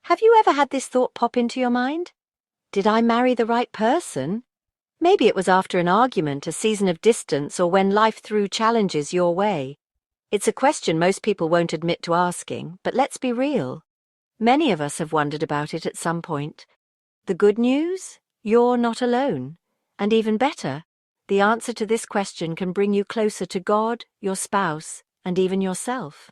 Have you ever had this thought pop into your mind? Did I marry the right person? Maybe it was after an argument, a season of distance, or when life threw challenges your way. It's a question most people won't admit to asking, but let's be real. Many of us have wondered about it at some point. The good news? You're not alone. And even better, the answer to this question can bring you closer to God, your spouse, and even yourself.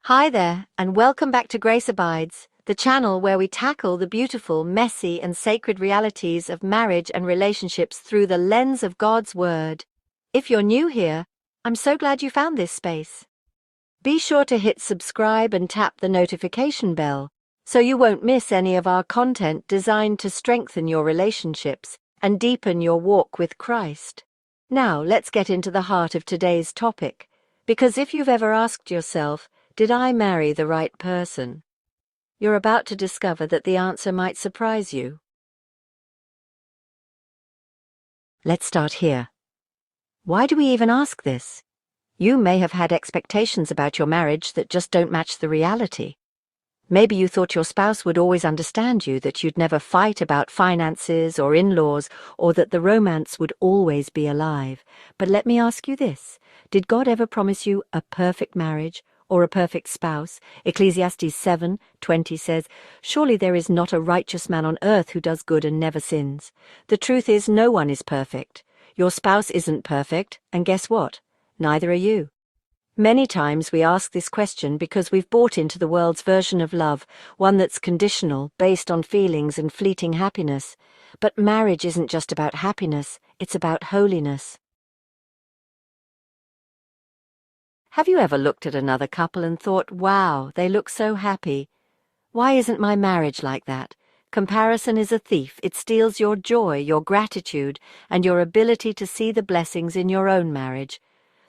Hi there, and welcome back to Grace Abides, the channel where we tackle the beautiful, messy, and sacred realities of marriage and relationships through the lens of God's Word. If you're new here, I'm so glad you found this space. Be sure to hit subscribe and tap the notification bell so you won't miss any of our content designed to strengthen your relationships and deepen your walk with Christ. Now, let's get into the heart of today's topic, because if you've ever asked yourself, did I marry the right person? You're about to discover that the answer might surprise you. Let's start here. Why do we even ask this? You may have had expectations about your marriage that just don't match the reality. Maybe you thought your spouse would always understand you, that you'd never fight about finances or in-laws, or that the romance would always be alive. But let me ask you this. Did God ever promise you a perfect marriage or a perfect spouse? Ecclesiastes 7:20 says, "Surely there is not a righteous man on earth who does good and never sins." The truth is, no one is perfect. Your spouse isn't perfect, and guess what? Neither are you. Many times we ask this question because we've bought into the world's version of love, one that's conditional, based on feelings and fleeting happiness. But marriage isn't just about happiness, it's about holiness. Have you ever looked at another couple and thought, wow, they look so happy? Why isn't my marriage like that? Comparison is a thief. It steals your joy, your gratitude, and your ability to see the blessings in your own marriage.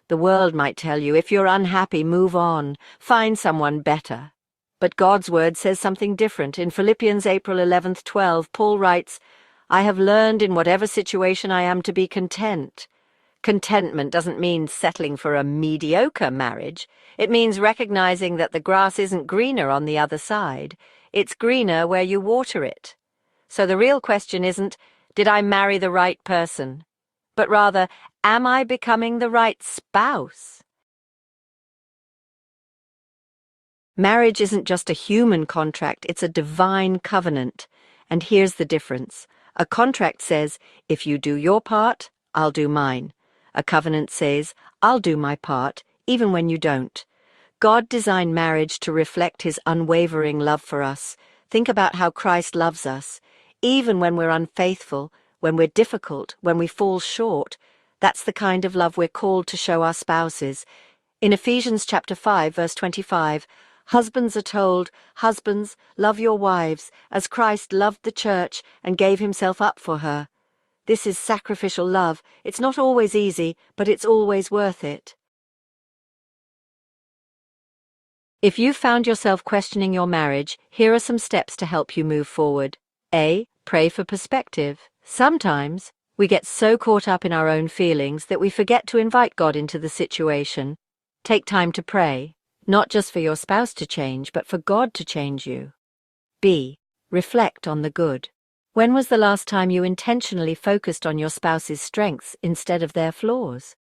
The world might tell you, if you're unhappy, move on, find someone better. But God's word says something different. In Philippians April 11th, 12, Paul writes, "I have learned in whatever situation I am to be content." Contentment doesn't mean settling for a mediocre marriage. It means recognizing that the grass isn't greener on the other side. It's greener where you water it. So the real question isn't, did I marry the right person? But rather, am I becoming the right spouse? Marriage isn't just a human contract, it's a divine covenant. And here's the difference. A contract says, if you do your part, I'll do mine. A covenant says, I'll do my part, even when you don't. God designed marriage to reflect His unwavering love for us. Think about how Christ loves us. Even when we're unfaithful, when we're difficult, when we fall short, that's the kind of love we're called to show our spouses. In Ephesians chapter 5, verse 25, husbands are told, "Husbands, love your wives, as Christ loved the church and gave Himself up for her." This is sacrificial love. It's not always easy, but it's always worth it. If you've found yourself questioning your marriage, here are some steps to help you move forward. A. Pray for perspective. Sometimes we get so caught up in our own feelings that we forget to invite God into the situation. Take time to pray, not just for your spouse to change, but for God to change you. B. Reflect on the good. When was the last time you intentionally focused on your spouse's strengths instead of their flaws?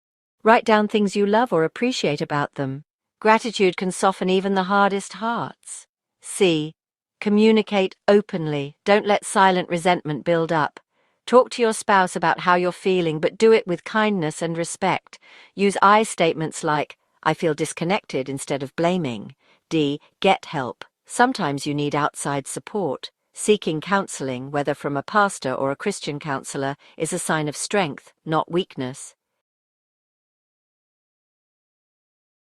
Write down things you love or appreciate about them. Gratitude can soften even the hardest hearts. C. Communicate openly. Don't let silent resentment build up. Talk to your spouse about how you're feeling, but do it with kindness and respect. Use I statements like, "I feel disconnected," instead of blaming. D. Get help. Sometimes you need outside support. Seeking counseling, whether from a pastor or a Christian counselor, is a sign of strength, not weakness.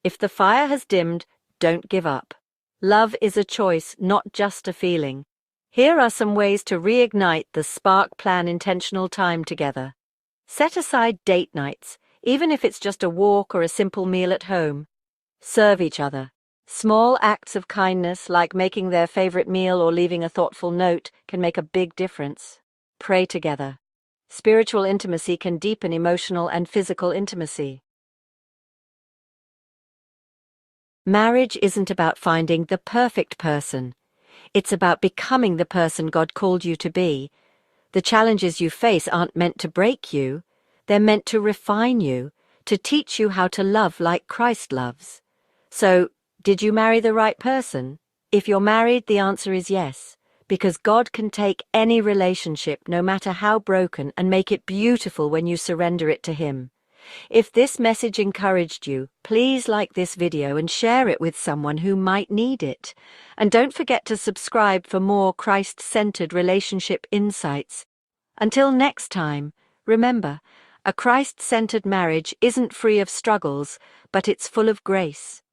If the fire has dimmed, don't give up. Love is a choice, not just a feeling. Here are some ways to reignite the spark. Plan intentional time together. Set aside date nights, even if it's just a walk or a simple meal at home. Serve each other. Small acts of kindness, like making their favorite meal or leaving a thoughtful note, can make a big difference. Pray together. Spiritual intimacy can deepen emotional and physical intimacy. Marriage isn't about finding the perfect person. It's about becoming the person God called you to be. The challenges you face aren't meant to break you. They're meant to refine you, to teach you how to love like Christ loves. So, did you marry the right person? If you're married, the answer is yes, because God can take any relationship, no matter how broken, and make it beautiful when you surrender it to Him. If this message encouraged you, please like this video and share it with someone who might need it. And don't forget to subscribe for more Christ-centered relationship insights. Until next time, remember, a Christ-centered marriage isn't free of struggles, but it's full of grace.